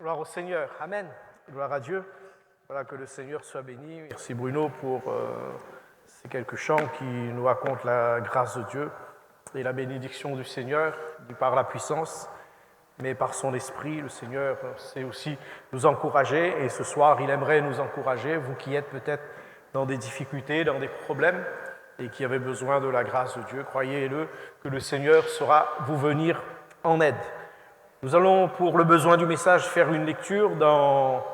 Gloire au Seigneur. Amen. Gloire à Dieu. Voilà, que le Seigneur soit béni. Merci Bruno pour ces quelques chants qui nous racontent la grâce de Dieu et la bénédiction du Seigneur, par la puissance, mais par son esprit. Le Seigneur sait aussi nous encourager et ce soir, il aimerait nous encourager, vous qui êtes peut-être dans des difficultés, dans des problèmes et qui avez besoin de la grâce de Dieu. Croyez-le que le Seigneur saura vous venir en aide. Nous allons, pour le besoin du message, faire une lecture dans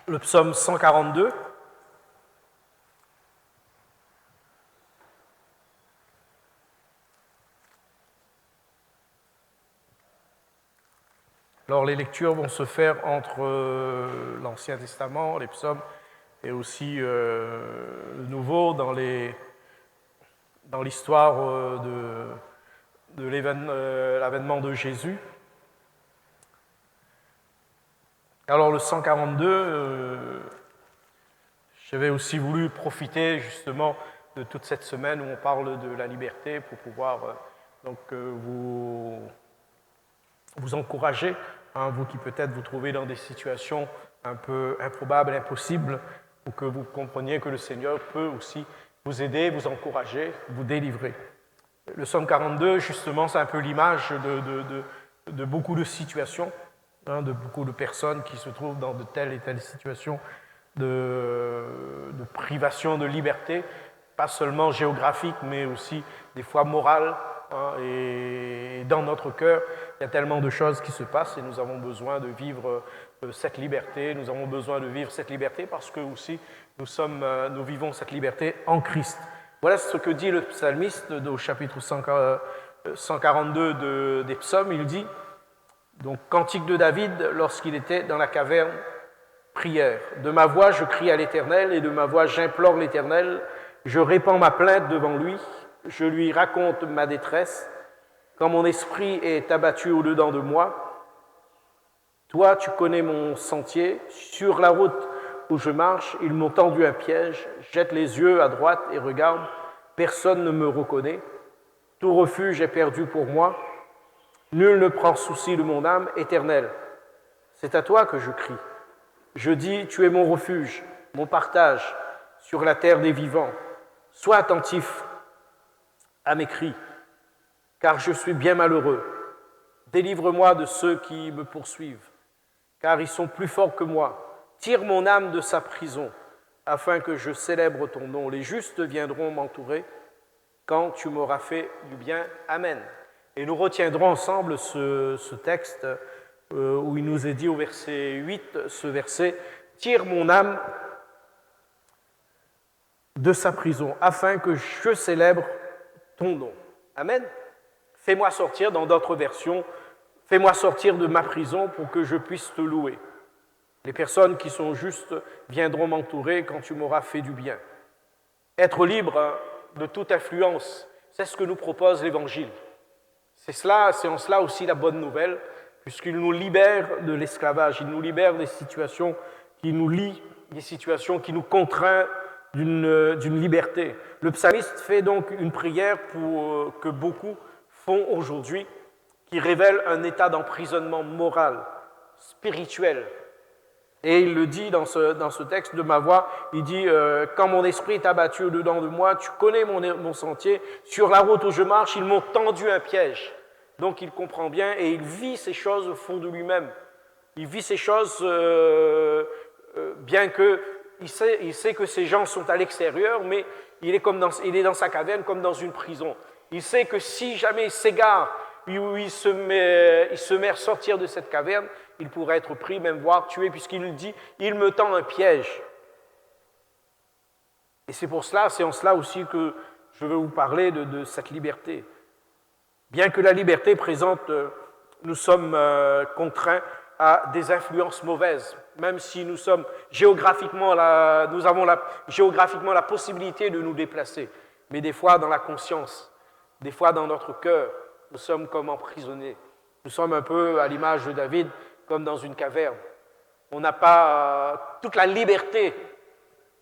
le psaume 142. Alors, les lectures vont se faire entre l'Ancien Testament, les psaumes, et aussi le Nouveau dans l'histoire de l'avènement de Jésus. Alors le 142, j'avais aussi voulu profiter justement de toute cette semaine où on parle de la liberté pour pouvoir vous encourager, vous qui peut-être vous trouvez dans des situations un peu improbables, impossibles, pour que vous compreniez que le Seigneur peut aussi vous aider, vous encourager, vous délivrer. Le psaume 42, justement, c'est un peu l'image de beaucoup de situations, de beaucoup de personnes qui se trouvent dans de telles et telles situations de privation de liberté, pas seulement géographique, mais aussi des fois morale. Et dans notre cœur, il y a tellement de choses qui se passent et nous avons besoin de vivre cette liberté. Nous avons besoin de vivre cette liberté parce que aussi nous vivons cette liberté en Christ. Voilà ce que dit le psalmiste au chapitre 142 des psaumes. Il dit, donc, cantique de David lorsqu'il était dans la caverne, prière. De ma voix, je crie à l'Éternel et de ma voix, j'implore l'Éternel. Je répands ma plainte devant lui. Je lui raconte ma détresse. Quand mon esprit est abattu au-dedans de moi, toi, tu connais mon sentier. Sur la route où je marche, ils m'ont tendu un piège. Jette les yeux à droite et regarde. Personne ne me reconnaît. Tout refuge est perdu pour moi. Nul ne prend souci de mon âme. Éternel, c'est à toi que je crie. Je dis, tu es mon refuge, mon partage sur la terre des vivants. Sois attentif à mes cris, car je suis bien malheureux. Délivre-moi de ceux qui me poursuivent, car ils sont plus forts que moi. Tire mon âme de sa prison, afin que je célèbre ton nom. Les justes viendront m'entourer quand tu m'auras fait du bien. Amen. Et nous retiendrons ensemble ce texte où il nous est dit au verset 8, ce verset, « Tire mon âme de sa prison, afin que je célèbre ton nom. » Amen. Fais-moi sortir, dans d'autres versions, fais-moi sortir de ma prison pour que je puisse te louer. Les personnes qui sont justes viendront m'entourer quand tu m'auras fait du bien. Être libre de toute influence, c'est ce que nous propose l'Évangile. C'est en cela aussi la bonne nouvelle, puisqu'il nous libère de l'esclavage, il nous libère des situations qui nous lient, des situations qui nous contraignent d'une liberté. Le psalmiste fait donc une prière que beaucoup font aujourd'hui, qui révèle un état d'emprisonnement moral, spirituel. Et il le dit dans ce texte de ma voix, il dit « Quand mon esprit est abattu au-dedans de moi, tu connais mon sentier. Sur la route où je marche, ils m'ont tendu un piège. » Donc il comprend bien et il vit ces choses au fond de lui-même. Il vit ces choses bien qu'il sait que ces gens sont à l'extérieur, mais il est dans sa caverne comme dans une prison. Il sait que si jamais il s'égare, il se met à sortir de cette caverne, il pourrait être pris, même voire tué, puisqu'il dit « Il me tend un piège ». Et c'est en cela aussi que je veux vous parler de cette liberté. Bien que la liberté présente, nous sommes contraints à des influences mauvaises, même si nous avons géographiquement la possibilité de nous déplacer. Mais des fois dans la conscience, des fois dans notre cœur, nous sommes comme emprisonnés. Nous sommes un peu à l'image de David, comme dans une caverne. On n'a pas toute la liberté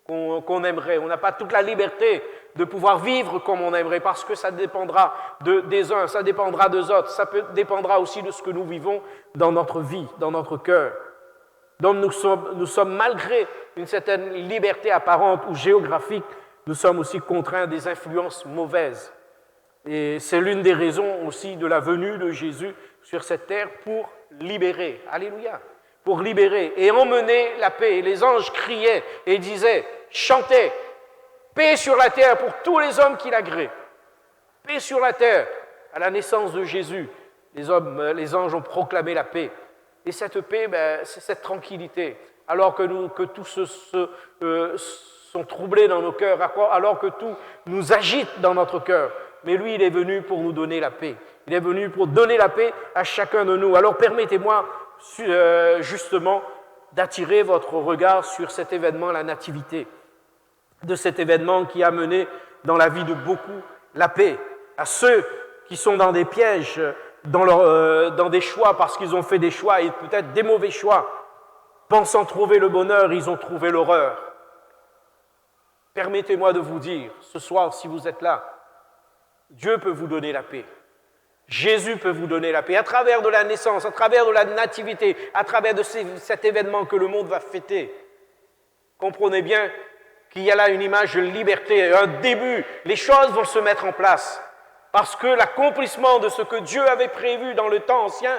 qu'on aimerait, on n'a pas toute la liberté de pouvoir vivre comme on aimerait, parce que ça dépendra des uns, ça dépendra des autres, dépendra aussi de ce que nous vivons dans notre vie, dans notre cœur. Donc nous sommes malgré une certaine liberté apparente ou géographique, nous sommes aussi contraints des influences mauvaises. Et c'est l'une des raisons aussi de la venue de Jésus sur cette terre pour libérer. Alléluia. Pour libérer et emmener la paix. Et les anges criaient et disaient, chantaient, paix sur la terre pour tous les hommes qui l'agréent. Paix sur la terre. À la naissance de Jésus, les anges ont proclamé la paix. Et cette paix, c'est cette tranquillité. Alors que tout sont troublés dans nos cœurs, alors que tout nous agite dans notre cœur. Mais lui, il est venu pour nous donner la paix. Il est venu pour donner la paix à chacun de nous. Alors permettez-moi justement d'attirer votre regard sur cet événement, la nativité, de cet événement qui a mené dans la vie de beaucoup la paix. À ceux qui sont dans des pièges, dans des choix, parce qu'ils ont fait des choix et peut-être des mauvais choix, pensant trouver le bonheur, ils ont trouvé l'horreur. Permettez-moi de vous dire, ce soir, si vous êtes là, Dieu peut vous donner la paix. Jésus peut vous donner la paix à travers de la naissance, à travers de la nativité, à travers de cet événement que le monde va fêter. Comprenez bien qu'il y a là une image de liberté, un début. Les choses vont se mettre en place parce que l'accomplissement de ce que Dieu avait prévu dans le temps ancien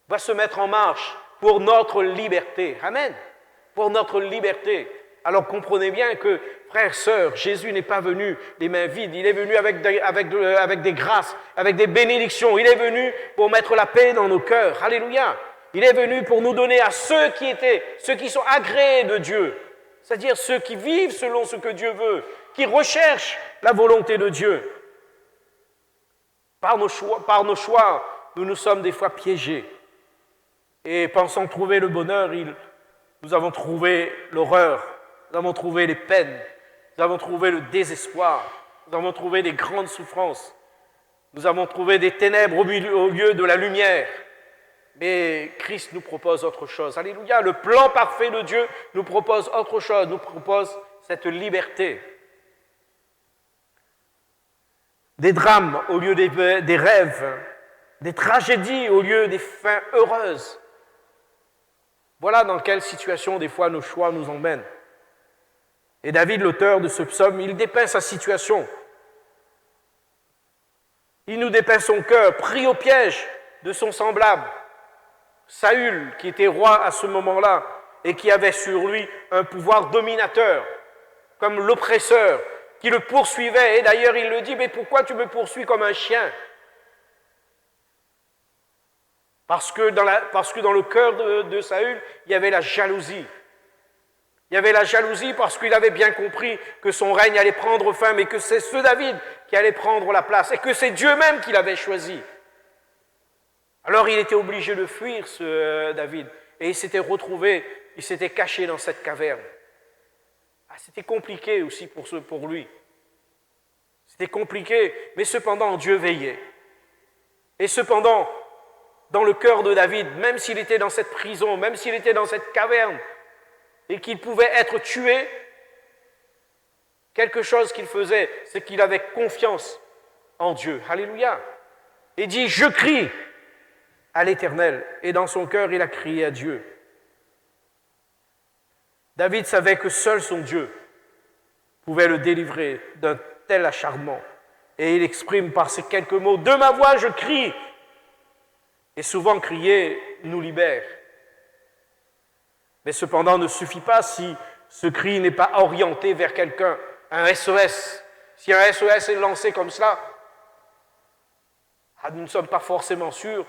va se mettre en marche pour notre liberté. Amen. Pour notre liberté. Alors comprenez bien que, frères, sœurs, Jésus n'est pas venu les mains vides. Il est venu avec des grâces, avec des bénédictions. Il est venu pour mettre la paix dans nos cœurs. Alléluia. Il est venu pour nous donner à ceux qui sont agréés de Dieu, c'est-à-dire ceux qui vivent selon ce que Dieu veut, qui recherchent la volonté de Dieu. Par nos choix, nous sommes des fois piégés. Et pensant trouver le bonheur, nous avons trouvé l'horreur. Nous avons trouvé les peines, nous avons trouvé le désespoir, nous avons trouvé des grandes souffrances, nous avons trouvé des ténèbres au lieu de la lumière. Mais Christ nous propose autre chose. Alléluia, le plan parfait de Dieu nous propose autre chose, nous propose cette liberté. Des drames au lieu des rêves, des tragédies au lieu des fins heureuses. Voilà dans quelle situation des fois nos choix nous emmènent. Et David, l'auteur de ce psaume, il dépeint sa situation. Il nous dépeint son cœur, pris au piège de son semblable. Saül, qui était roi à ce moment-là, et qui avait sur lui un pouvoir dominateur, comme l'oppresseur, qui le poursuivait. Et d'ailleurs, il le dit, mais pourquoi tu me poursuis comme un chien ? Parce que dans le cœur de Saül, il y avait la jalousie. Il y avait la jalousie parce qu'il avait bien compris que son règne allait prendre fin, mais que c'est ce David qui allait prendre la place et que c'est Dieu même qui l'avait choisi. Alors il était obligé de fuir ce David et il s'était caché dans cette caverne. C'était compliqué aussi pour lui. C'était compliqué, mais cependant Dieu veillait. Et cependant, dans le cœur de David, même s'il était dans cette prison, même s'il était dans cette caverne, et qu'il pouvait être tué, quelque chose qu'il faisait, c'est qu'il avait confiance en Dieu. Alléluia. Il dit, je crie à l'Éternel. Et dans son cœur, il a crié à Dieu. David savait que seul son Dieu pouvait le délivrer d'un tel acharnement. Et il exprime par ces quelques mots, de ma voix je crie. Et souvent crier nous libère. Mais cependant, ne suffit pas si ce cri n'est pas orienté vers quelqu'un, un SOS. Si un SOS est lancé comme cela, nous ne sommes pas forcément sûrs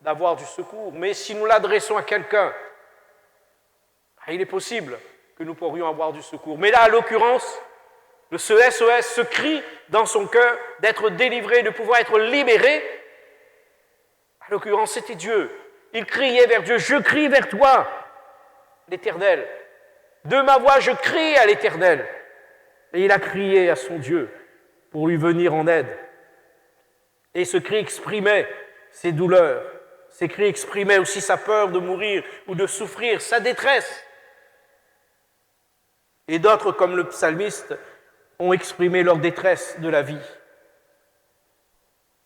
d'avoir du secours. Mais si nous l'adressons à quelqu'un, il est possible que nous pourrions avoir du secours. Mais là, à l'occurrence, ce SOS, ce cri dans son cœur d'être délivré, de pouvoir être libéré, à l'occurrence, c'était Dieu. Il criait vers Dieu, je crie vers toi, l'Éternel. De ma voix, je crie à l'Éternel. Et il a crié à son Dieu pour lui venir en aide. Et ce cri exprimait ses douleurs. Ces cris exprimaient aussi sa peur de mourir ou de souffrir, sa détresse. Et d'autres, comme le psalmiste, ont exprimé leur détresse de la vie.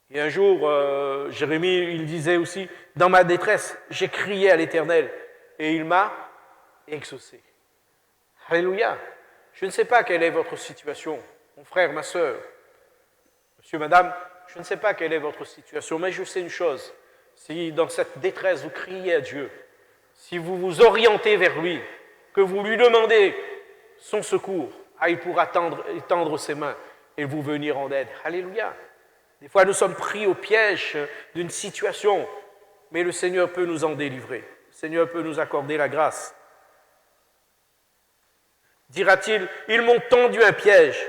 Et un jour, Jérémie, il disait aussi, « Dans ma détresse, j'ai crié à l'Éternel, et il m'a exaucé. » Alléluia. Je ne sais pas quelle est votre situation, mon frère, ma sœur, monsieur, madame, je ne sais pas quelle est votre situation, mais je sais une chose, si dans cette détresse vous criez à Dieu, si vous vous orientez vers lui, que vous lui demandez son secours, il pourra étendre ses mains et vous venir en aide. Alléluia. Des fois, nous sommes pris au piège d'une situation, mais le Seigneur peut nous en délivrer. Le Seigneur peut nous accorder la grâce. Dira-t-il, ils m'ont tendu un piège.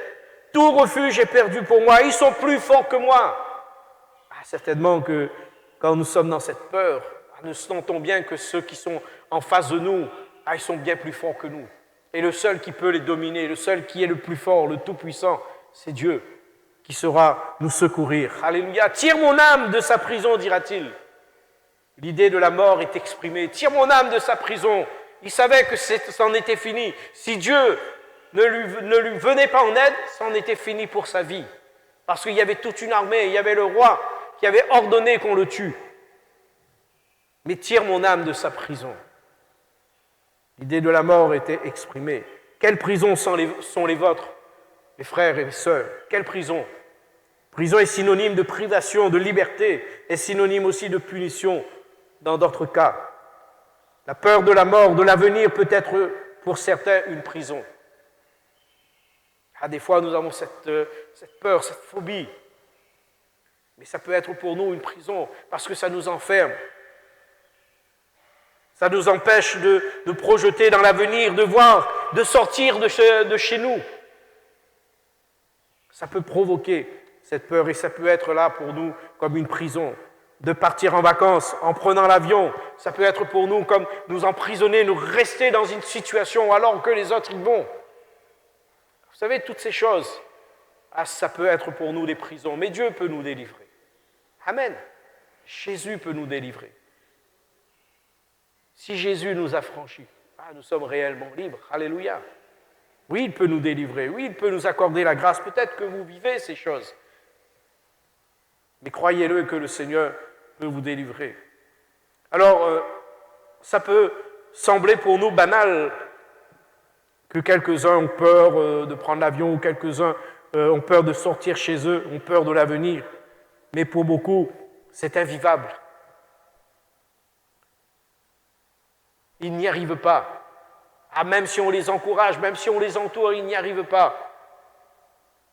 Tout refuge est perdu pour moi. Ils sont plus forts que moi. Certainement que quand nous sommes dans cette peur, nous sentons bien que ceux qui sont en face de nous, ils sont bien plus forts que nous. Et le seul qui peut les dominer, le seul qui est le plus fort, le tout-puissant, c'est Dieu qui saura nous secourir. Alléluia. Tire mon âme de sa prison, dira-t-il. L'idée de la mort est exprimée. Tire mon âme de sa prison. Il savait que c'en était fini. Si Dieu ne lui venait pas en aide, c'en était fini pour sa vie. Parce qu'il y avait toute une armée, il y avait le roi qui avait ordonné qu'on le tue. Mais tire mon âme de sa prison. L'idée de la mort était exprimée. Quelles prisons sont les vôtres, mes frères et mes sœurs? Quelle prison? Prison est synonyme de privation, de liberté, est synonyme aussi de punition dans d'autres cas. La peur de la mort, de l'avenir peut être pour certains une prison. Des fois, nous avons cette peur, cette phobie. Mais ça peut être pour nous une prison parce que ça nous enferme. Ça nous empêche de projeter dans l'avenir, de voir, de sortir de chez nous. Ça peut provoquer cette peur et ça peut être là pour nous comme une prison. De partir en vacances en prenant l'avion, ça peut être pour nous comme nous emprisonner, nous rester dans une situation alors que les autres y vont. Vous savez, toutes ces choses, ça peut être pour nous des prisons, mais Dieu peut nous délivrer. Amen. Jésus peut nous délivrer. Si Jésus nous a franchis, nous sommes réellement libres. Alléluia. Oui, il peut nous délivrer. Oui, il peut nous accorder la grâce. Peut-être que vous vivez ces choses. Mais croyez-le que le Seigneur peut vous délivrer. Alors, ça peut sembler pour nous banal que quelques-uns ont peur de prendre l'avion ou quelques-uns ont peur de sortir chez eux, ont peur de l'avenir. Mais pour beaucoup, c'est invivable. Ils n'y arrivent pas. Même si on les encourage, même si on les entoure, ils n'y arrivent pas.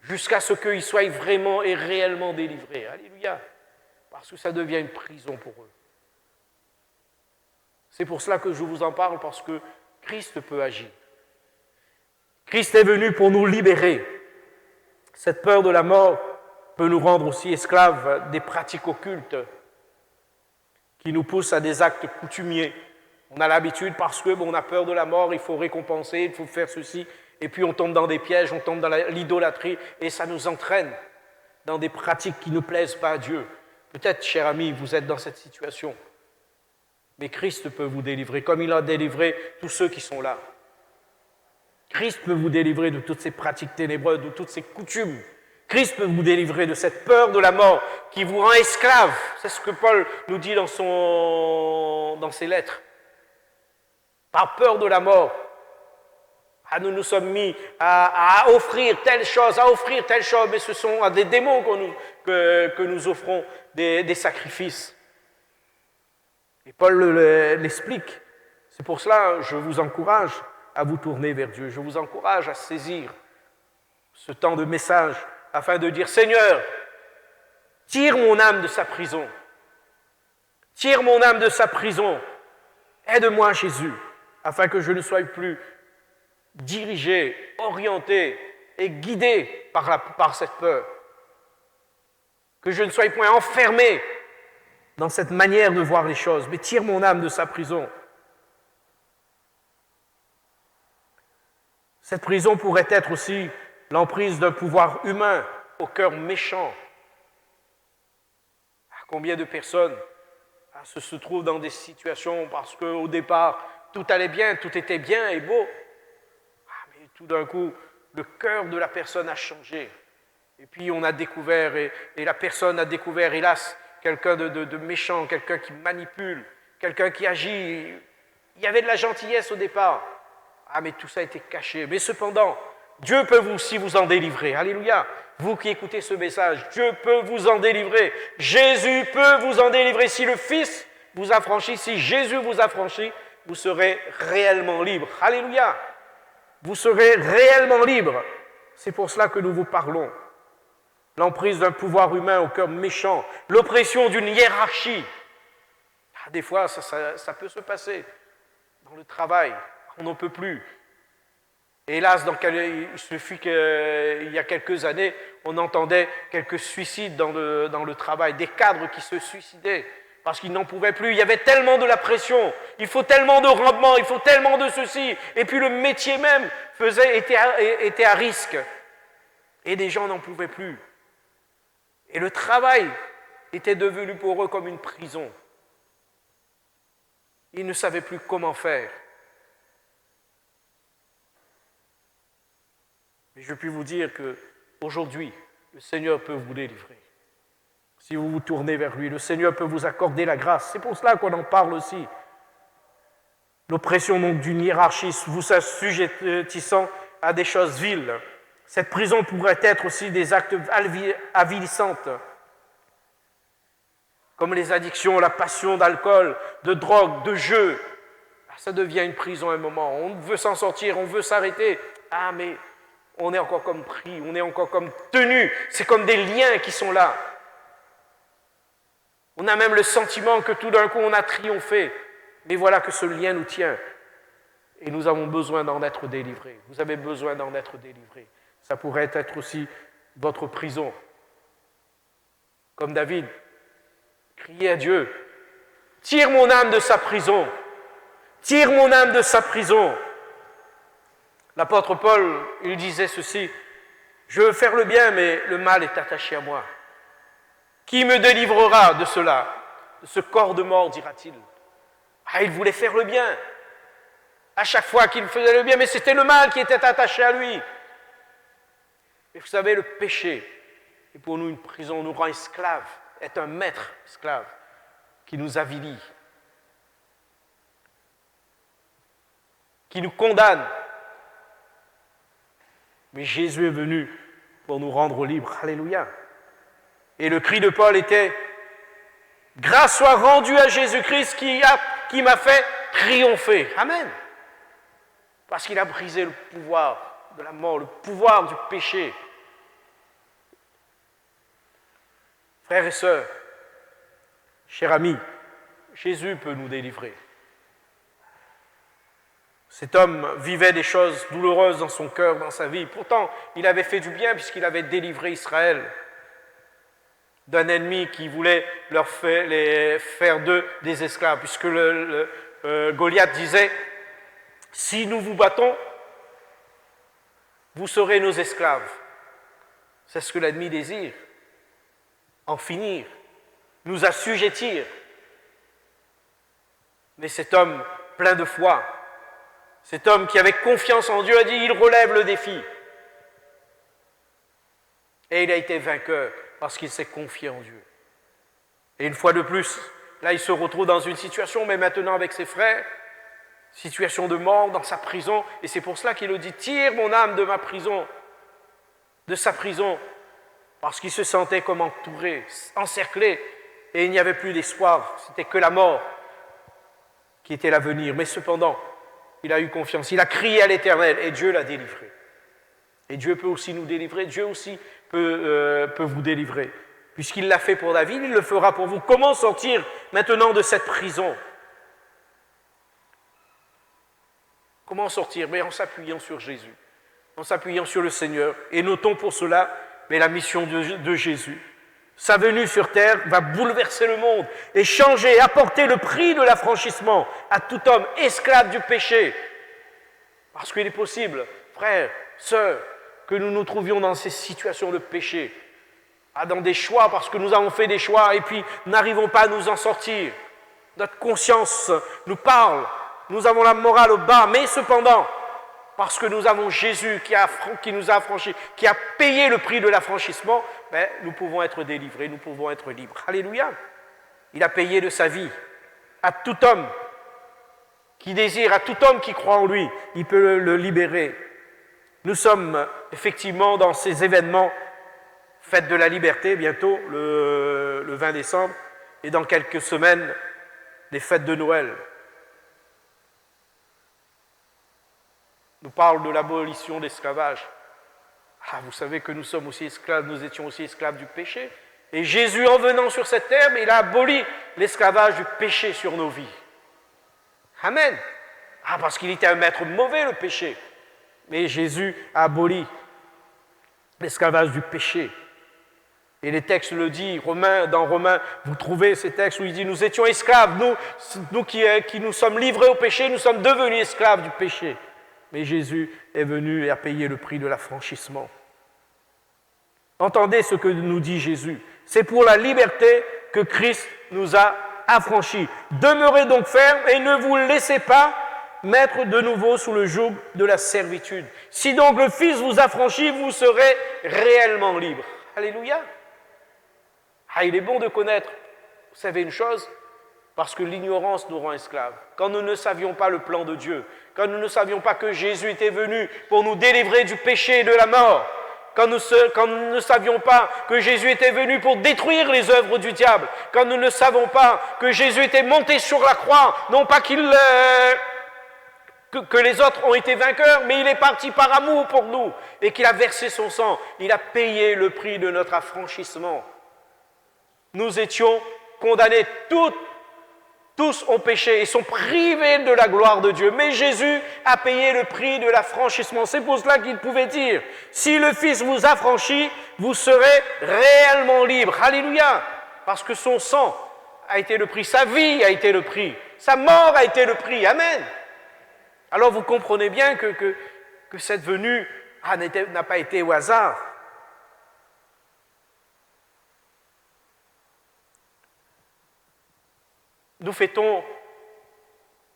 Jusqu'à ce qu'ils soient vraiment et réellement délivrés. Alléluia. Parce que ça devient une prison pour eux. C'est pour cela que je vous en parle, parce que Christ peut agir. Christ est venu pour nous libérer. Cette peur de la mort peut nous rendre aussi esclaves des pratiques occultes qui nous poussent à des actes coutumiers. On a l'habitude parce qu'on a peur de la mort, il faut récompenser, il faut faire ceci, et puis on tombe dans des pièges, on tombe dans l'idolâtrie, et ça nous entraîne dans des pratiques qui ne plaisent pas à Dieu. Peut-être, cher ami, vous êtes dans cette situation, mais Christ peut vous délivrer, comme il a délivré tous ceux qui sont là. Christ peut vous délivrer de toutes ces pratiques ténébreuses, de toutes ces coutumes. Christ peut vous délivrer de cette peur de la mort qui vous rend esclave. C'est ce que Paul nous dit dans ses lettres. Par peur de la mort, nous nous sommes mis à offrir telle chose, mais ce sont à des démons que nous offrons des sacrifices. Et Paul l'explique. C'est pour cela que je vous encourage à vous tourner vers Dieu. Je vous encourage à saisir ce temps de message afin de dire « Seigneur, tire mon âme de sa prison. Tire mon âme de sa prison. Aide-moi, Jésus, afin que je ne sois plus dirigé, orienté et guidé par cette peur. Que je ne sois point enfermé dans cette manière de voir les choses, mais tire mon âme de sa prison. » Cette prison pourrait être aussi l'emprise d'un pouvoir humain au cœur méchant. Combien de personnes se trouvent dans des situations parce qu'au départ, tout allait bien, tout était bien et beau. Mais tout d'un coup, le cœur de la personne a changé. Et puis on a découvert, et la personne a découvert, hélas, quelqu'un de méchant, quelqu'un qui manipule, quelqu'un qui agit. Il y avait de la gentillesse au départ. Ah, mais tout ça a été caché. Mais cependant, Dieu peut aussi vous en délivrer. Alléluia. Vous qui écoutez ce message, Dieu peut vous en délivrer. Jésus peut vous en délivrer. Si le Fils vous a franchi, si Jésus vous a franchi, vous serez réellement libre. Alléluia. Vous serez réellement libre. C'est pour cela que nous vous parlons. L'emprise d'un pouvoir humain au cœur méchant, l'oppression d'une hiérarchie. Ah, des fois, ça peut se passer. Dans le travail, on n'en peut plus. Hélas, il suffit qu'il y a quelques années, on entendait quelques suicides dans le travail, des cadres qui se suicidaient parce qu'ils n'en pouvaient plus. Il y avait tellement de la pression, il faut tellement de rendement, il faut tellement de ceci. Et puis le métier même était à risque. Et des gens n'en pouvaient plus. Et le travail était devenu pour eux comme une prison. Ils ne savaient plus comment faire. Mais je puis vous dire qu'aujourd'hui, le Seigneur peut vous délivrer. Si vous vous tournez vers lui, le Seigneur peut vous accorder la grâce. C'est pour cela qu'on en parle aussi. L'oppression donc d'une hiérarchie vous assujettissant à des choses viles. Cette prison pourrait être aussi des actes avilissants, comme les addictions, la passion d'alcool, de drogue, de jeu. Ça devient une prison à un moment. On veut s'en sortir, on veut s'arrêter. Ah, mais on est encore comme pris, on est encore comme tenu. C'est comme des liens qui sont là. On a même le sentiment que tout d'un coup on a triomphé. Mais voilà que ce lien nous tient. Et nous avons besoin d'en être délivrés. Vous avez besoin d'en être délivrés. Ça pourrait être aussi votre prison. Comme David, criez à Dieu. Tire mon âme de sa prison. Tire mon âme de sa prison. L'apôtre Paul, il disait ceci, « Je veux faire le bien, mais le mal est attaché à moi. Qui me délivrera de cela, de ce corps de mort, dira-t-il. » Ah, il voulait faire le bien. À chaque fois qu'il faisait le bien, mais c'était le mal qui était attaché à lui. Et vous savez, le péché est pour nous une prison, nous rend esclaves, est un maître esclave qui nous avilit, qui nous condamne. Mais Jésus est venu pour nous rendre libres. Alléluia. Et le cri de Paul était « Grâce soit rendue à Jésus-Christ qui m'a fait triompher. » Amen. Parce qu'il a brisé le pouvoir de la mort, le pouvoir du péché. Frères et sœurs, chers amis, Jésus peut nous délivrer. Cet homme vivait des choses douloureuses dans son cœur, dans sa vie. Pourtant, il avait fait du bien puisqu'il avait délivré Israël d'un ennemi qui voulait les faire d'eux des esclaves. Puisque Goliath disait, « Si nous vous battons, vous serez nos esclaves. » C'est ce que l'ennemi désire. En finir, nous assujettir. Mais cet homme plein de foi, cet homme qui avait confiance en Dieu a dit, il relève le défi. Et il a été vainqueur parce qu'il s'est confié en Dieu. Et une fois de plus, là il se retrouve dans une situation, mais maintenant avec ses frères, situation de mort dans sa prison. Et c'est pour cela qu'il le dit, tire mon âme de ma prison, de sa prison. Parce qu'il se sentait comme entouré, encerclé. Et il n'y avait plus d'espoir, c'était que la mort qui était l'avenir. Mais cependant, il a eu confiance, il a crié à l'Éternel et Dieu l'a délivré. Et Dieu peut aussi nous délivrer, Dieu aussi peut vous délivrer. Puisqu'il l'a fait pour David, il le fera pour vous. Comment sortir maintenant de cette prison? Comment sortir? Mais en s'appuyant sur Jésus, en s'appuyant sur le Seigneur. Et notons pour cela la mission de Jésus. Sa venue sur terre va bouleverser le monde et changer, apporter le prix de l'affranchissement à tout homme esclave du péché. Parce qu'il est possible, frères, sœurs, que nous nous trouvions dans ces situations de péché, dans des choix, parce que nous avons fait des choix et puis n'arrivons pas à nous en sortir. Notre conscience nous parle, nous avons la morale au bas, mais cependant, parce que nous avons Jésus qui nous a affranchis, qui a payé le prix de l'affranchissement, ben, nous pouvons être délivrés, nous pouvons être libres. Alléluia. Il a payé de sa vie à tout homme qui désire, à tout homme qui croit en lui, il peut le libérer. Nous sommes effectivement dans ces événements, fête de la liberté bientôt, le 20 décembre, et dans quelques semaines, les fêtes de Noël. Nous parle de l'abolition de l'esclavage. Ah, vous savez que nous sommes aussi esclaves, nous étions aussi esclaves du péché. Et Jésus, en venant sur cette terre, il a aboli l'esclavage du péché sur nos vies. Amen. Ah, parce qu'il était un maître mauvais, le péché. Mais Jésus a aboli l'esclavage du péché. Et les textes le disent, dans Romains, vous trouvez ces textes où il dit, nous étions esclaves, nous qui nous sommes livrés au péché, nous sommes devenus esclaves du péché. Mais Jésus est venu et a payé le prix de l'affranchissement. Entendez ce que nous dit Jésus. C'est pour la liberté que Christ nous a affranchis. Demeurez donc fermes et ne vous laissez pas mettre de nouveau sous le joug de la servitude. Si donc le Fils vous affranchit, vous serez réellement libres. Alléluia. Ah, il est bon de connaître, vous savez une chose, parce que l'ignorance nous rend esclaves. Quand nous ne savions pas le plan de Dieu, quand nous ne savions pas que Jésus était venu pour nous délivrer du péché et de la mort, quand nous ne savions pas que Jésus était venu pour détruire les œuvres du diable, quand nous ne savons pas que Jésus était monté sur la croix, non pas que les autres ont été vainqueurs, mais il est parti par amour pour nous et qu'il a versé son sang, il a payé le prix de notre affranchissement. Nous étions condamnés, tous ont péché et sont privés de la gloire de Dieu. Mais Jésus a payé le prix de l'affranchissement. C'est pour cela qu'il pouvait dire, si le Fils vous affranchit, vous serez réellement libre. Alléluia. Parce que son sang a été le prix, sa vie a été le prix, sa mort a été le prix. Amen. Alors vous comprenez bien que cette venue n'a pas été au hasard. Nous fêtons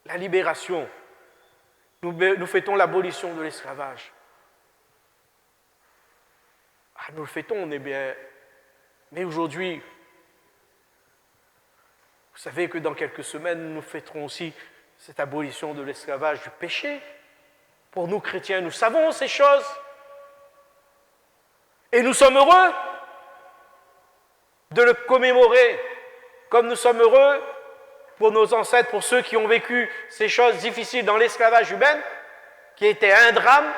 la libération, nous fêtons l'abolition de l'esclavage. Ah, nous le fêtons, on est bien. Mais aujourd'hui, vous savez que dans quelques semaines, nous fêterons aussi cette abolition de l'esclavage du péché. Pour nous chrétiens, nous savons ces choses. Et nous sommes heureux de le commémorer, comme nous sommes heureux pour nos ancêtres, pour ceux qui ont vécu ces choses difficiles dans l'esclavage humain, qui était un drame,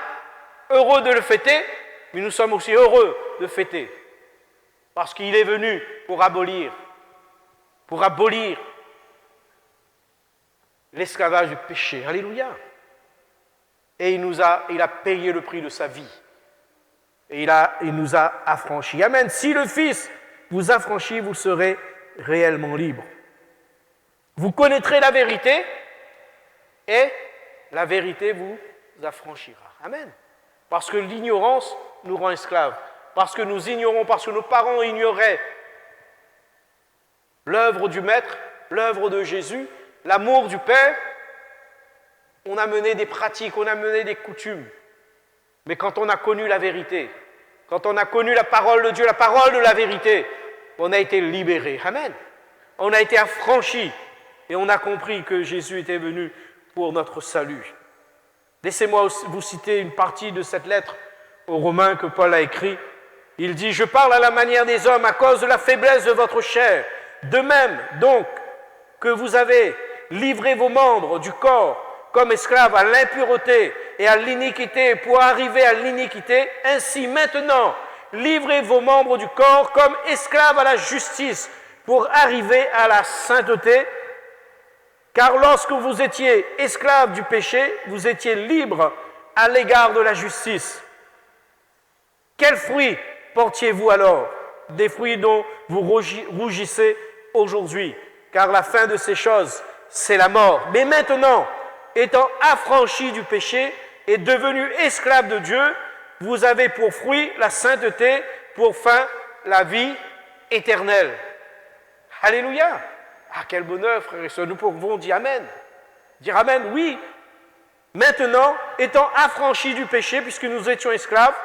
heureux de le fêter, mais nous sommes aussi heureux de fêter, parce qu'il est venu pour abolir l'esclavage du péché. Alléluia. Et il a payé le prix de sa vie. Et il nous a affranchis. Amen. Si le Fils vous affranchit, vous serez réellement libre. Vous connaîtrez la vérité et la vérité vous affranchira. Amen. Parce que l'ignorance nous rend esclaves. Parce que nous ignorons, parce que nos parents ignoraient l'œuvre du Maître, l'œuvre de Jésus, l'amour du Père, on a mené des pratiques, on a mené des coutumes. Mais quand on a connu la vérité, quand on a connu la parole de Dieu, la parole de la vérité, on a été libérés. Amen. On a été affranchis. Et on a compris que Jésus était venu pour notre salut. Laissez-moi vous citer une partie de cette lettre aux Romains que Paul a écrit. Il dit « Je parle à la manière des hommes à cause de la faiblesse de votre chair. De même, donc, que vous avez livré vos membres du corps comme esclaves à l'impureté et à l'iniquité pour arriver à l'iniquité, ainsi maintenant, livrez vos membres du corps comme esclaves à la justice pour arriver à la sainteté. Car lorsque vous étiez esclaves du péché, vous étiez libres à l'égard de la justice. Quels fruits portiez-vous alors? Des fruits dont vous rougissez aujourd'hui, car la fin de ces choses, c'est la mort. Mais maintenant, étant affranchis du péché et devenus esclaves de Dieu, vous avez pour fruit la sainteté, pour fin la vie éternelle. Alléluia! Ah, quel bonheur, frères et sœurs, nous pouvons dire Amen. Dire Amen, oui. Maintenant, étant affranchis du péché, puisque nous étions esclaves,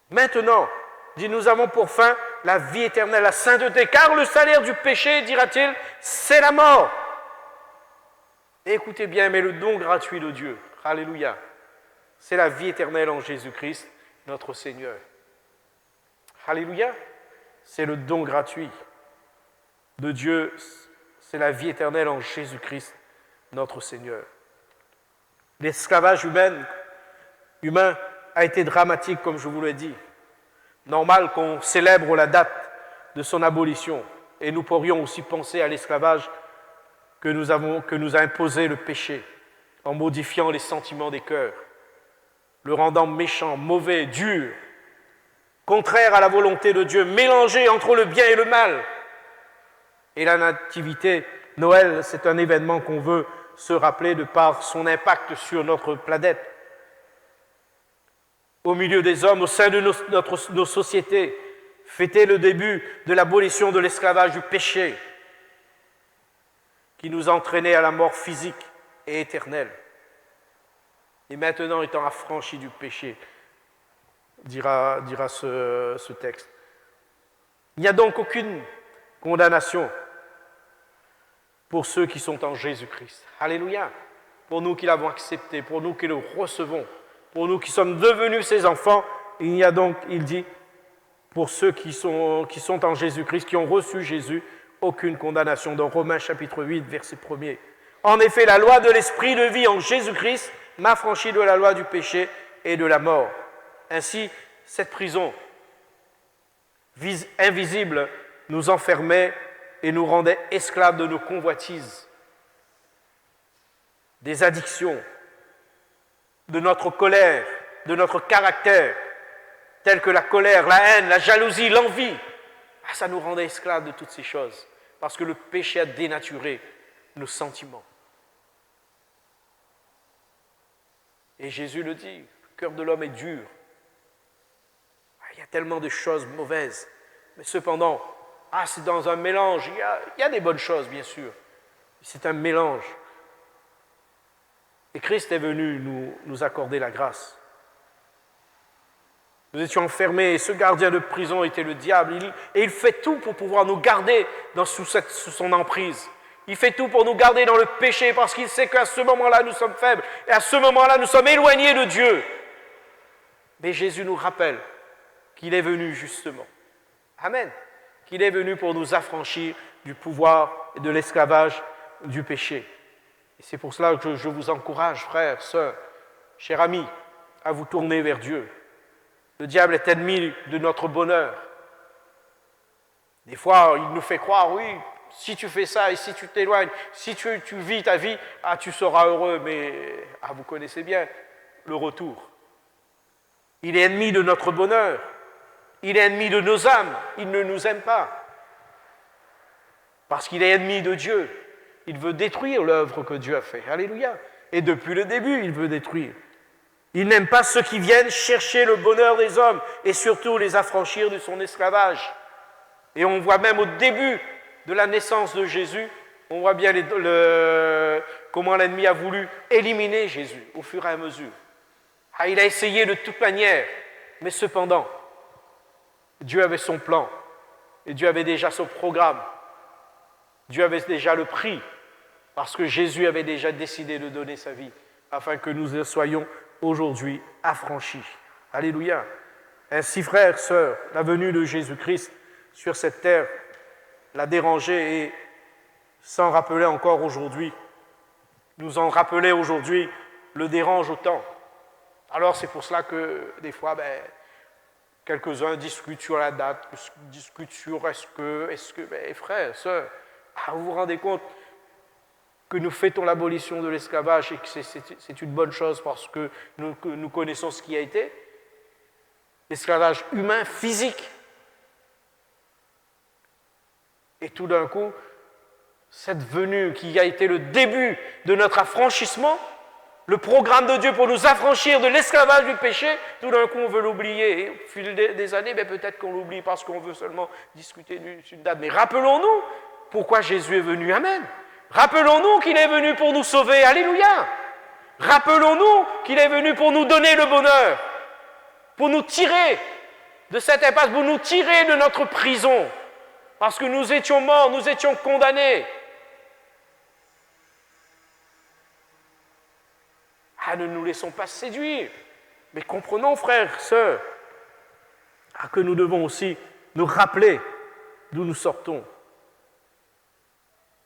maintenant, dit, nous avons pour fin la vie éternelle, la sainteté, car le salaire du péché, dira-t-il, c'est la mort. Et écoutez bien, mais le don gratuit de Dieu, alléluia, c'est la vie éternelle en Jésus-Christ, notre Seigneur. Alléluia, c'est le don gratuit de Dieu, c'est la vie éternelle en Jésus-Christ, notre Seigneur. L'esclavage humain a été dramatique, comme je vous l'ai dit. Normal qu'on célèbre la date de son abolition. Et nous pourrions aussi penser à l'esclavage que nous a imposé le péché, en modifiant les sentiments des cœurs, le rendant méchant, mauvais, dur, contraire à la volonté de Dieu, mélangé entre le bien et le mal. Et la nativité, Noël, c'est un événement qu'on veut se rappeler de par son impact sur notre planète. Au milieu des hommes, au sein de nos sociétés, fêter le début de l'abolition de l'esclavage du péché qui nous entraînait à la mort physique et éternelle. Et maintenant, étant affranchis du péché, dira ce texte. Il n'y a donc aucune condamnation pour ceux qui sont en Jésus-Christ. Alléluia. Pour nous qui l'avons accepté, pour nous qui le recevons, pour nous qui sommes devenus ses enfants, il n'y a donc, il dit, pour ceux qui sont en Jésus-Christ, qui ont reçu Jésus, aucune condamnation. Dans Romains chapitre 8, verset 1er. En effet, la loi de l'esprit de vie en Jésus-Christ m'a affranchi de la loi du péché et de la mort. Ainsi, cette prison invisible nous enfermait et nous rendait esclaves de nos convoitises, des addictions, de notre colère, de notre caractère, tels que la colère, la haine, la jalousie, l'envie. Ça nous rendait esclaves de toutes ces choses, parce que le péché a dénaturé nos sentiments. Et Jésus le dit, le cœur de l'homme est dur. Il y a tellement de choses mauvaises, mais cependant, c'est dans un mélange. Il y a des bonnes choses, bien sûr. C'est un mélange. Et Christ est venu nous accorder la grâce. Nous étions enfermés et ce gardien de prison était le diable. Et il fait tout pour pouvoir nous garder sous son emprise. Il fait tout pour nous garder dans le péché parce qu'il sait qu'à ce moment-là, nous sommes faibles. Et à ce moment-là, nous sommes éloignés de Dieu. Mais Jésus nous rappelle qu'il est venu justement. Amen. Qu'il est venu pour nous affranchir du pouvoir et de l'esclavage du péché. Et c'est pour cela que je vous encourage, frères, sœurs, chers amis, à vous tourner vers Dieu. Le diable est ennemi de notre bonheur. Des fois, il nous fait croire, oui, si tu fais ça et si tu t'éloignes, si tu vis ta vie, tu seras heureux. Mais vous connaissez bien le retour. Il est ennemi de notre bonheur. Il est ennemi de nos âmes. Il ne nous aime pas. Parce qu'il est ennemi de Dieu. Il veut détruire l'œuvre que Dieu a faite. Alléluia. Et depuis le début, il veut détruire. Il n'aime pas ceux qui viennent chercher le bonheur des hommes et surtout les affranchir de son esclavage. Et on voit même au début de la naissance de Jésus, on voit bien comment l'ennemi a voulu éliminer Jésus au fur et à mesure. Il a essayé de toute manière, mais cependant, Dieu avait son plan et Dieu avait déjà son programme. Dieu avait déjà le prix parce que Jésus avait déjà décidé de donner sa vie afin que nous soyons aujourd'hui affranchis. Alléluia. Ainsi, frères, sœurs, la venue de Jésus-Christ sur cette terre l'a dérangé et s'en rappelait encore aujourd'hui. Nous en rappeler aujourd'hui le dérange autant. Alors c'est pour cela que des fois, quelques-uns discutent sur la date, discutent sur est-ce que, frères, sœurs, vous vous rendez compte que nous fêtons l'abolition de l'esclavage et que c'est une bonne chose parce que nous connaissons ce qui a été? L'esclavage humain, physique. Et tout d'un coup, cette venue qui a été le début de notre affranchissement, le programme de Dieu pour nous affranchir de l'esclavage du péché, tout d'un coup on veut l'oublier. Et au fil des années, peut-être qu'on l'oublie parce qu'on veut seulement discuter d'une date. Mais rappelons-nous pourquoi Jésus est venu. Amen. Rappelons-nous qu'il est venu pour nous sauver. Alléluia. Rappelons-nous qu'il est venu pour nous donner le bonheur, pour nous tirer de cette impasse, pour nous tirer de notre prison, parce que nous étions morts, nous étions condamnés. Ah, ne nous laissons pas séduire, mais comprenons, frères, sœurs, que nous devons aussi nous rappeler d'où nous sortons.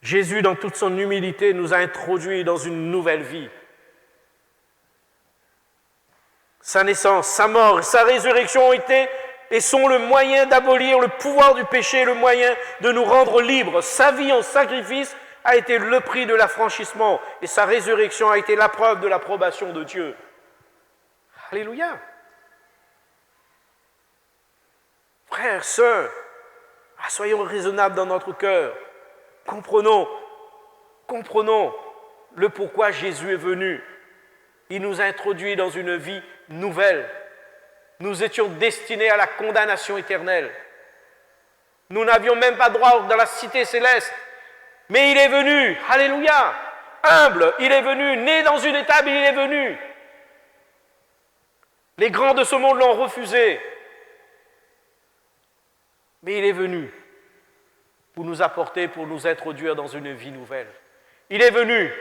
Jésus, dans toute son humilité, nous a introduits dans une nouvelle vie. Sa naissance, sa mort, sa résurrection ont été et sont le moyen d'abolir le pouvoir du péché, le moyen de nous rendre libres. Sa vie en sacrifice a été le prix de l'affranchissement et sa résurrection a été la preuve de l'approbation de Dieu. Alléluia. Frères, sœurs, soyons raisonnables dans notre cœur. Comprenons le pourquoi Jésus est venu. Il nous a introduits dans une vie nouvelle. Nous étions destinés à la condamnation éternelle. Nous n'avions même pas droit dans la cité céleste. Mais il est venu, alléluia, humble, il est venu, né dans une étable, il est venu. Les grands de ce monde l'ont refusé. Mais il est venu pour nous apporter, pour nous introduire dans une vie nouvelle. Il est venu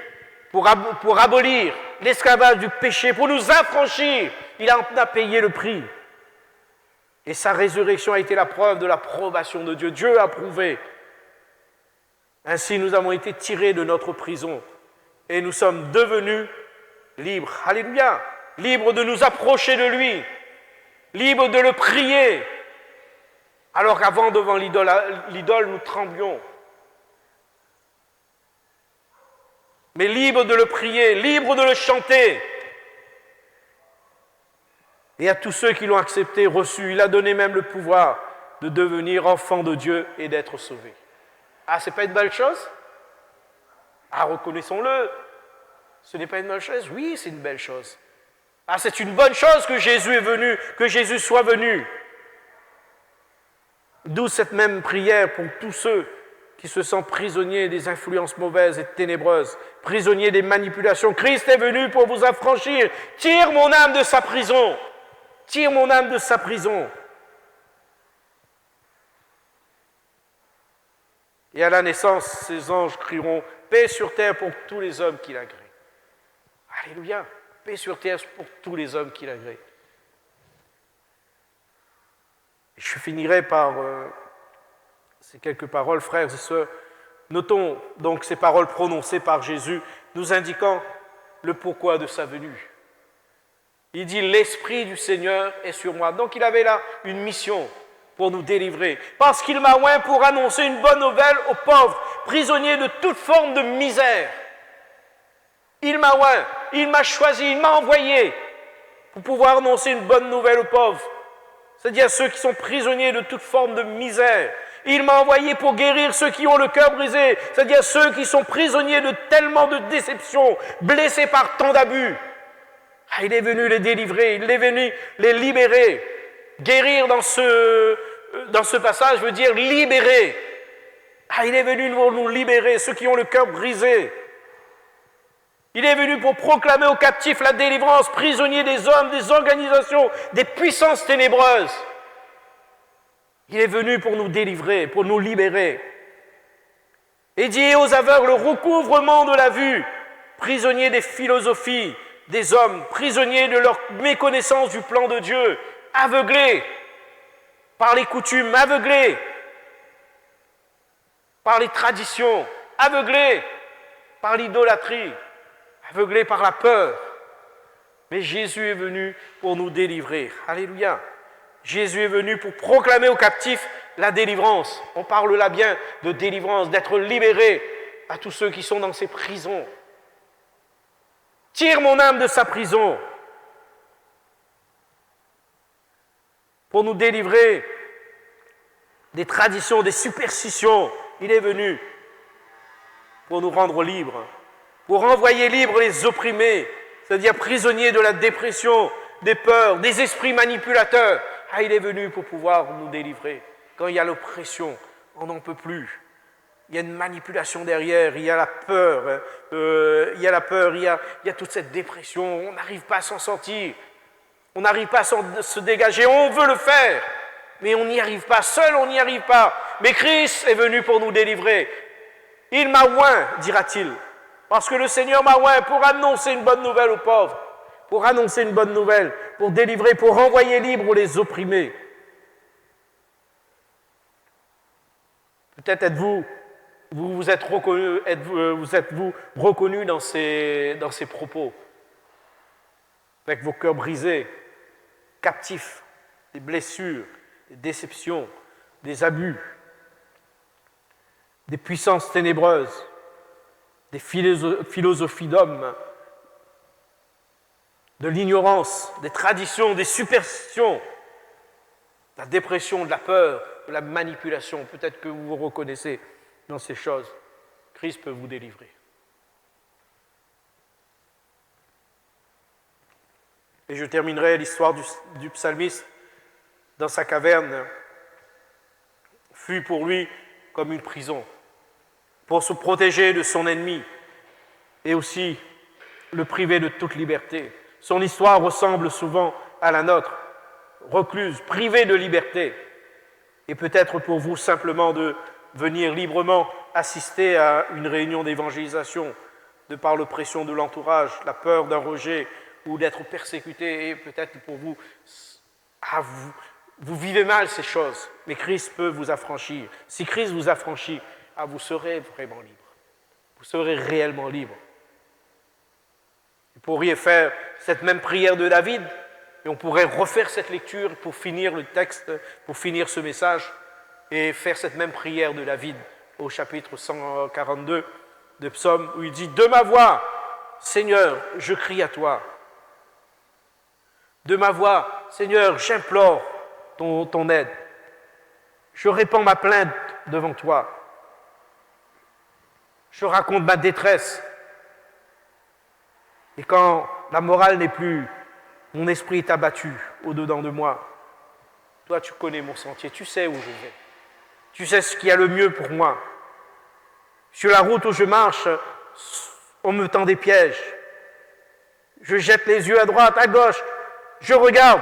pour abolir l'esclavage du péché, pour nous affranchir. Il en a payé le prix. Et sa résurrection a été la preuve de l'approbation de Dieu. Dieu a approuvé. Ainsi, nous avons été tirés de notre prison et nous sommes devenus libres. Alléluia! Libres de nous approcher de lui, libres de le prier, alors qu'avant, devant l'idole, nous tremblions. Mais libres de le prier, libres de le chanter. Et à tous ceux qui l'ont accepté, reçu, il a donné même le pouvoir de devenir enfants de Dieu et d'être sauvés. Ah, ce n'est pas une belle chose? Ah, reconnaissons-le. Ce n'est pas une belle chose? Oui, c'est une belle chose. Ah, c'est une bonne chose que Jésus est venu, que Jésus soit venu. D'où cette même prière pour tous ceux qui se sentent prisonniers des influences mauvaises et ténébreuses, prisonniers des manipulations. Christ est venu pour vous affranchir. Tire mon âme de sa prison. Tire mon âme de sa prison. Et à la naissance, ces anges crieront « Paix sur terre pour tous les hommes qui l'agréent. » Alléluia. Paix sur terre pour tous les hommes qui l'agréent. Je finirai par ces quelques paroles, frères et sœurs. Notons donc ces paroles prononcées par Jésus, nous indiquant le pourquoi de sa venue. Il dit « L'Esprit du Seigneur est sur moi ». Donc il avait là une mission pour nous délivrer. Parce qu'il m'a oint pour annoncer une bonne nouvelle aux pauvres, prisonniers de toute forme de misère. Il m'a oint, il m'a choisi, il m'a envoyé pour pouvoir annoncer une bonne nouvelle aux pauvres. C'est-à-dire ceux qui sont prisonniers de toute forme de misère. Il m'a envoyé pour guérir ceux qui ont le cœur brisé, c'est-à-dire ceux qui sont prisonniers de tellement de déceptions, blessés par tant d'abus. Ah, il est venu les délivrer, il est venu les libérer. Guérir dans ce passage veut dire libérer. Ah, il est venu pour nous libérer, ceux qui ont le cœur brisé. Il est venu pour proclamer aux captifs la délivrance, prisonniers des hommes, des organisations, des puissances ténébreuses. Il est venu pour nous délivrer, pour nous libérer. Et dit aux aveugles le recouvrement de la vue, prisonniers des philosophies des hommes, prisonniers de leur méconnaissance du plan de Dieu, aveuglés par les coutumes, aveuglés par les traditions, aveuglés par l'idolâtrie, aveuglés par la peur. Mais Jésus est venu pour nous délivrer. Alléluia. Jésus est venu pour proclamer aux captifs la délivrance. On parle là bien de délivrance, d'être libéré à tous ceux qui sont dans ces prisons. Tire mon âme de sa prison. Pour nous délivrer des traditions, des superstitions. Il est venu pour nous rendre libres, pour renvoyer libres les opprimés, c'est-à-dire prisonniers de la dépression, des peurs, des esprits manipulateurs. Ah, il est venu pour pouvoir nous délivrer. Quand il y a l'oppression, on n'en peut plus. Il y a une manipulation derrière, il y a la peur, il y a toute cette dépression, on n'arrive pas à s'en sortir, on n'arrive pas à se dégager, on veut le faire, mais on n'y arrive pas, seul on n'y arrive pas. Mais Christ est venu pour nous délivrer. Il m'a oint, dira-t-il, parce que le Seigneur m'a oint pour annoncer une bonne nouvelle aux pauvres, pour annoncer une bonne nouvelle, pour délivrer, pour renvoyer libres les opprimés. Peut-être vous êtes reconnu dans ces propos, avec vos cœurs brisés, captifs, des blessures, des déceptions, des abus, des puissances ténébreuses, des philosophies d'hommes, de l'ignorance, des traditions, des superstitions, de la dépression, de la peur, de la manipulation. Peut-être que vous vous reconnaissez dans ces choses. Christ peut vous délivrer. Et je terminerai l'histoire du psalmiste dans sa caverne fut pour lui comme une prison, pour se protéger de son ennemi et aussi le priver de toute liberté. Son histoire ressemble souvent à la nôtre, recluse, privée de liberté. Et peut-être pour vous simplement de venir librement assister à une réunion d'évangélisation, de par l'oppression de l'entourage, la peur d'un rejet ou d'être persécuté, et peut-être pour vous, vous vivez mal ces choses, mais Christ peut vous affranchir. Si Christ vous affranchit, vous serez vraiment libre. Vous serez réellement libre. Vous pourriez faire cette même prière de David, et on pourrait refaire cette lecture pour finir le texte, pour finir ce message, et faire cette même prière de David au chapitre 142 de Psaume, où il dit « De ma voix, Seigneur, je crie à toi. De ma voix, Seigneur, j'implore ton aide. Je répands ma plainte devant toi. Je raconte ma détresse. Et quand la morale n'est plus, mon esprit est abattu au-dedans de moi. Toi, tu connais mon sentier, tu sais où je vais. Tu sais ce qu'il y a le mieux pour moi. Sur la route où je marche, on me tend des pièges. Je jette les yeux à droite, à gauche. Je regarde.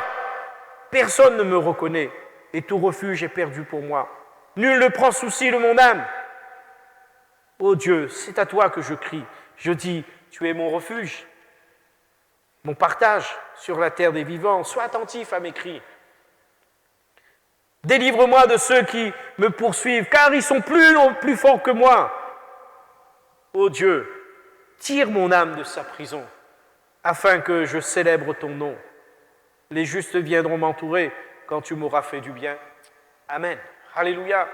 Personne ne me reconnaît. Et tout refuge est perdu pour moi. Nul ne prend souci de mon âme. Ô Dieu, c'est à toi que je crie. Je dis, tu es mon refuge, mon partage sur la terre des vivants. Sois attentif à mes cris. Délivre-moi de ceux qui me poursuivent, car ils sont plus forts que moi. Ô Dieu, tire mon âme de sa prison, afin que je célèbre ton nom. Les justes viendront m'entourer quand tu m'auras fait du bien. Amen. Alléluia.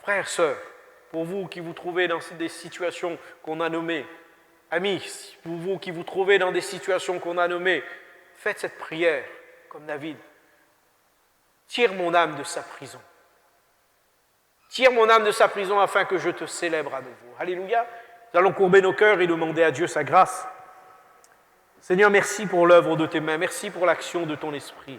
Frères, sœurs, pour vous qui vous trouvez dans des situations qu'on a nommées, amis, pour vous qui vous trouvez dans des situations qu'on a nommées, faites cette prière comme David. Tire mon âme de sa prison. Tire mon âme de sa prison afin que je te célèbre à nouveau. Alléluia. Nous allons courber nos cœurs et demander à Dieu sa grâce. Seigneur, merci pour l'œuvre de tes mains. Merci pour l'action de ton esprit.